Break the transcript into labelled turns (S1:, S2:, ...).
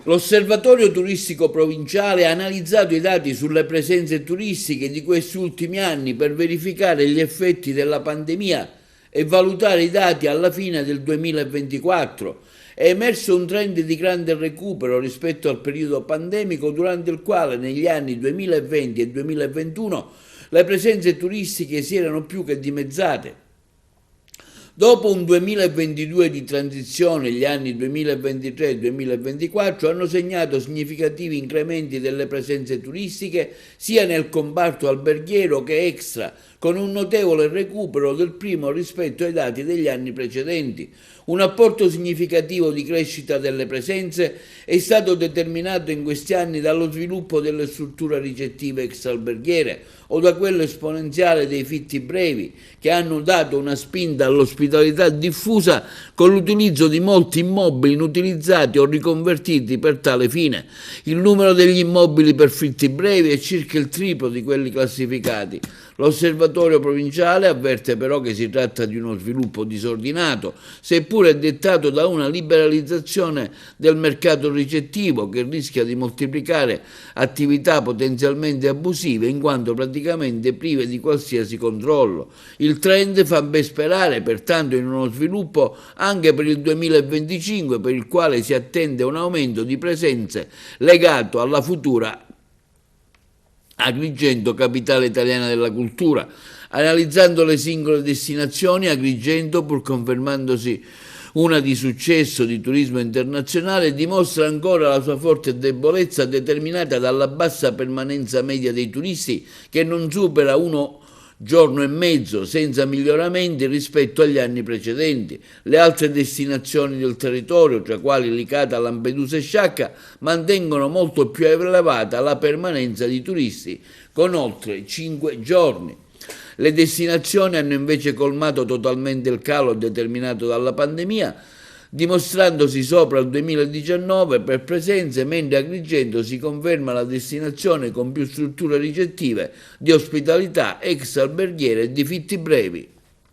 S1: L'Osservatorio Turistico Provinciale ha analizzato i dati sulle presenze turistiche di questi ultimi anni per verificare gli effetti della pandemia e valutare i dati alla fine del 2024. È emerso un trend di grande recupero rispetto al periodo pandemico, durante il quale negli anni 2020 e 2021 le presenze turistiche si erano più che dimezzate. Dopo un 2022 di transizione, gli anni 2023 e 2024 hanno segnato significativi incrementi delle presenze turistiche sia nel comparto alberghiero che extra, con un notevole recupero del primo rispetto ai dati degli anni precedenti. Un apporto significativo di crescita delle presenze è stato determinato in questi anni dallo sviluppo delle strutture ricettive extraalberghiere o da quello esponenziale dei fitti brevi, che hanno dato una spinta all'ospitalità diffusa con l'utilizzo di molti immobili inutilizzati o riconvertiti per tale fine. Il numero degli immobili per fitti brevi è circa il triplo di quelli classificati. L'Osservatorio provinciale avverte però che si tratta di uno sviluppo disordinato, seppure dettato da una liberalizzazione del mercato ricettivo che rischia di moltiplicare attività potenzialmente abusive, in quanto praticamente prive di qualsiasi controllo. Il trend fa ben sperare pertanto in uno sviluppo anche per il 2025, per il quale si attende un aumento di presenze legato alla futura Agrigento, capitale italiana della cultura. Analizzando le singole destinazioni, Agrigento, pur confermandosi una di successo di turismo internazionale, dimostra ancora la sua forte debolezza, determinata dalla bassa permanenza media dei turisti, che non supera uno giorno e mezzo, senza miglioramenti rispetto agli anni precedenti. Le altre destinazioni del territorio, tra quali Licata, Lampedusa e Sciacca, mantengono molto più elevata la permanenza di turisti, con oltre 5 giorni. Le destinazioni hanno invece colmato totalmente il calo determinato dalla pandemia, dimostrandosi sopra il 2019 per presenze, mentre Agrigento si conferma la destinazione con più strutture ricettive di ospitalità, ex alberghiere e di fitti brevi.